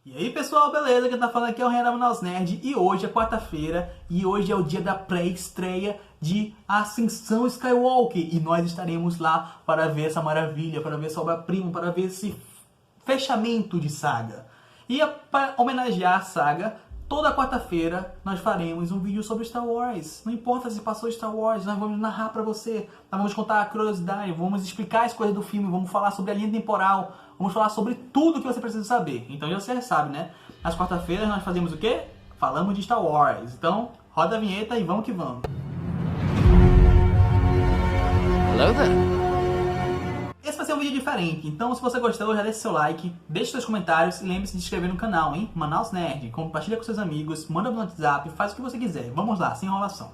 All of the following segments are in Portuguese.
E aí pessoal, beleza? Quem tá falando aqui é o Renan Manaus Nerd e hoje é quarta-feira e hoje é o dia da pré-estreia de Ascensão Skywalker e nós estaremos lá para ver essa maravilha, para ver essa obra-prima, para ver esse fechamento de saga. E para homenagear a saga, toda quarta-feira nós faremos um vídeo sobre Star Wars. Não importa se passou Star Wars, nós vamos narrar para você, nós vamos contar a curiosidade, vamos explicar as coisas do filme, vamos falar sobre a linha temporal, vamos falar sobre tudo que você precisa saber. Então já você sabe, né? Nas quarta-feiras nós fazemos o quê? Falamos de Star Wars. Então roda a vinheta e vamos que vamos. Hello there. Esse vai ser um vídeo diferente, então se você gostou, já deixa seu like, deixe seus comentários e lembre-se de se inscrever no canal, hein? Manaus Nerd, compartilha com seus amigos, manda no WhatsApp, faz o que você quiser. Vamos lá, sem enrolação.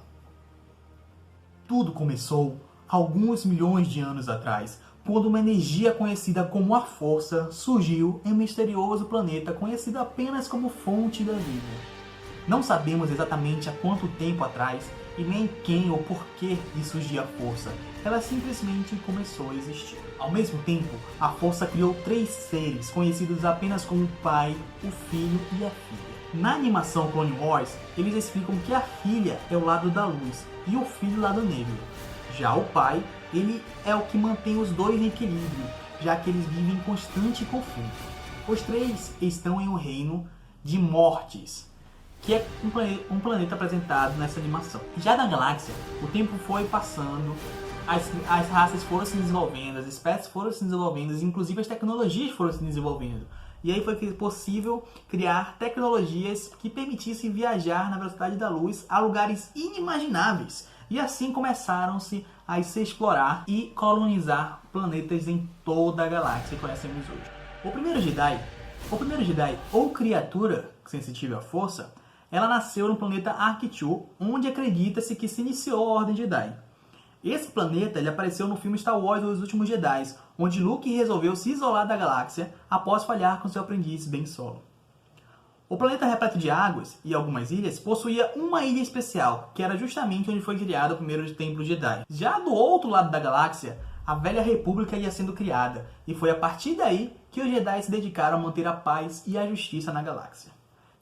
Tudo começou alguns milhões de anos atrás, quando uma energia conhecida como a Força surgiu em um misterioso planeta conhecido apenas como Fonte da Vida. Não sabemos exatamente há quanto tempo atrás e nem quem ou porquê de surgir a Força. Ela simplesmente começou a existir. Ao mesmo tempo, a Força criou 3 seres conhecidos apenas como o Pai, o Filho e a Filha. Na animação Clone Wars, eles explicam que a filha é o lado da luz e o filho o lado negro. Já o pai, ele é o que mantém os dois em equilíbrio, já que eles vivem em constante conflito. Os 3 estão em um reino de mortes, que é um planeta apresentado nessa animação. Já na galáxia, o tempo foi passando, as raças foram se desenvolvendo, as espécies foram se desenvolvendo, inclusive as tecnologias foram se desenvolvendo. E aí foi possível criar tecnologias que permitissem viajar na velocidade da luz a lugares inimagináveis. E assim começaram-se a se explorar e colonizar planetas em toda a galáxia que conhecemos hoje. O primeiro Jedi ou criatura sensitiva à força, ela nasceu no planeta Arctu, onde acredita-se que se iniciou a Ordem Jedi. Esse planeta ele apareceu no filme Star Wars Os Últimos Jedi, onde Luke resolveu se isolar da galáxia após falhar com seu aprendiz Ben Solo. O planeta repleto de águas e algumas ilhas possuía uma ilha especial, que era justamente onde foi criado o primeiro Templo Jedi. Já do outro lado da galáxia, a Velha República ia sendo criada, e foi a partir daí que os Jedi se dedicaram a manter a paz e a justiça na galáxia.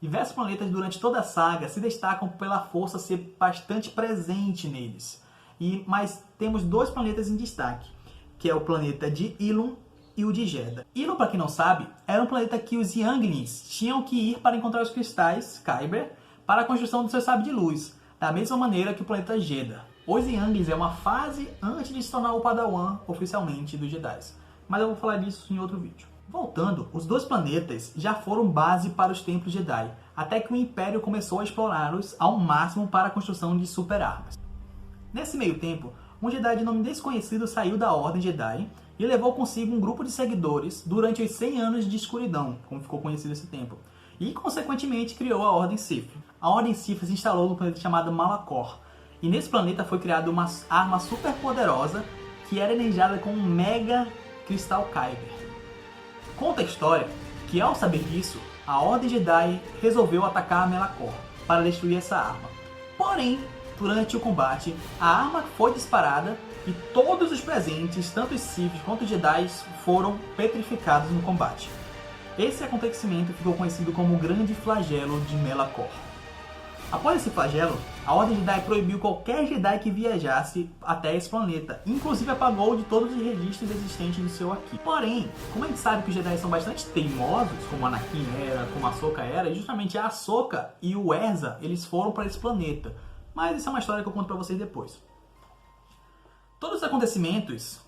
Diversos planetas durante toda a saga se destacam pela força ser bastante presente neles. Mas temos 2 planetas em destaque, que é o planeta de Ilum e o de Jedha. Ilum, para quem não sabe, era um planeta que os Younglings tinham que ir para encontrar os cristais Kyber para a construção do seu sabre de luz, da mesma maneira que o planeta Jedha. Os Younglings é uma fase antes de se tornar o Padawan oficialmente dos Jedi, mas eu vou falar disso em outro vídeo. Voltando, os 2 planetas já foram base para os Templos Jedi, até que o Império começou a explorá-los ao máximo para a construção de super armas. Nesse meio tempo, um Jedi de nome desconhecido saiu da Ordem Jedi e levou consigo um grupo de seguidores durante os 100 anos de escuridão, como ficou conhecido esse tempo, e consequentemente criou a Ordem Sith. A Ordem Sith se instalou no planeta chamado Malachor, e nesse planeta foi criada uma arma super poderosa que era energizada com um mega cristal Kyber. Conta a história que, ao saber disso, a Ordem Jedi resolveu atacar Malachor para destruir essa arma. Porém, durante o combate, a arma foi disparada e todos os presentes, tanto os Sith quanto os Jedi, foram petrificados no combate. Esse acontecimento ficou conhecido como o Grande Flagelo de Malachor. Após esse flagelo, a Ordem Jedi proibiu qualquer Jedi que viajasse até esse planeta, inclusive apagou de todos os registros existentes do seu aqui. Porém, como a gente sabe que os Jedi são bastante teimosos, como Anakin era, como Ahsoka era, e justamente a Ahsoka e o Ezra, eles foram para esse planeta. Mas isso é uma história que eu conto para vocês depois. Todos os acontecimentos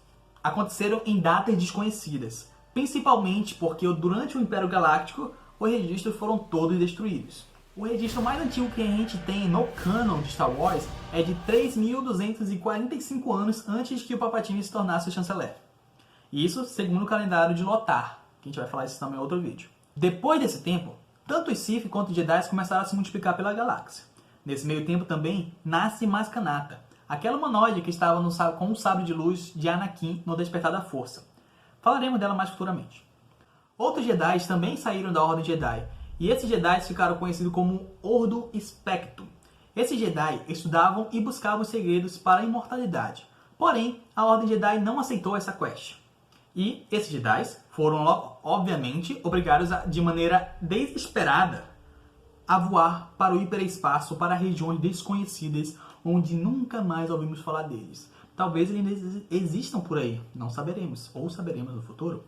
aconteceram em datas desconhecidas, principalmente porque durante o Império Galáctico os registros foram todos destruídos. O registro mais antigo que a gente tem no canon de Star Wars é de 3.245 anos antes que o Palpatine se tornasse o chanceler. Isso segundo o calendário de Lothar, que a gente vai falar isso também em outro vídeo. Depois desse tempo, tanto os Sith quanto os Jedi começaram a se multiplicar pela galáxia. Nesse meio tempo também nasce Maskanata, aquela humanoide que estava com o sabre de luz de Anakin no Despertar da Força. Falaremos dela mais futuramente. Outros Jedi também saíram da Ordem Jedi, e esses Jedi ficaram conhecidos como Ordo Spectrum. Esses Jedi estudavam e buscavam os segredos para a imortalidade, porém a Ordem Jedi não aceitou essa quest. E esses Jedi foram, obviamente, obrigados de maneira desesperada a voar para o hiperespaço, para regiões desconhecidas, onde nunca mais ouvimos falar deles. Talvez eles ainda existam por aí, não saberemos, ou saberemos no futuro.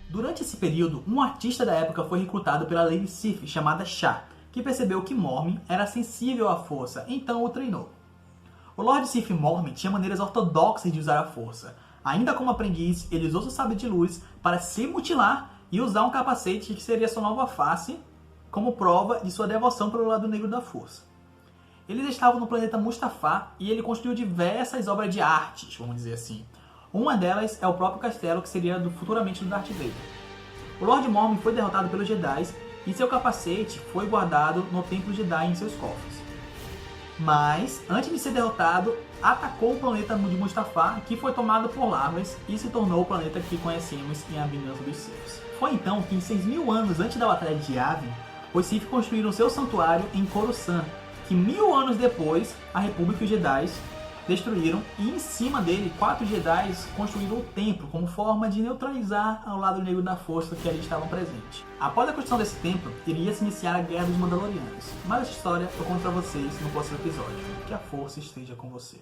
Durante esse período, um artista da época foi recrutado pela Lady Sif, chamada Shah, que percebeu que Mormon era sensível à força, então o treinou. O Lord Sif Mormon tinha maneiras ortodoxas de usar a força. Ainda como aprendiz, ele usou seu sabre de luz para se mutilar e usar um capacete que seria sua nova face, como prova de sua devoção pelo lado negro da força. Eles estavam no planeta Mustafar e ele construiu diversas obras de artes, vamos dizer assim. Uma delas é o próprio castelo, que seria futuramente do Darth Vader. O Lord Mormon foi derrotado pelos Jedi e seu capacete foi guardado no Templo Jedi em seus cofres. Mas, antes de ser derrotado, atacou o planeta de Mustafar, que foi tomado por larvas e se tornou o planeta que conhecemos em A Vingança dos Sith. Foi então que, em 6.000 anos antes da Batalha de Yavin, os Sith construíram seu santuário em Coruscant, que 1.000 anos depois, a República e os Jedi destruíram, e em cima dele, 4 Jedi construíram o templo como forma de neutralizar ao lado negro da força que ali estavam presentes. Após a construção desse templo, iria se iniciar a Guerra dos Mandalorianos, mas essa história eu conto pra vocês no próximo episódio. Que a força esteja com você.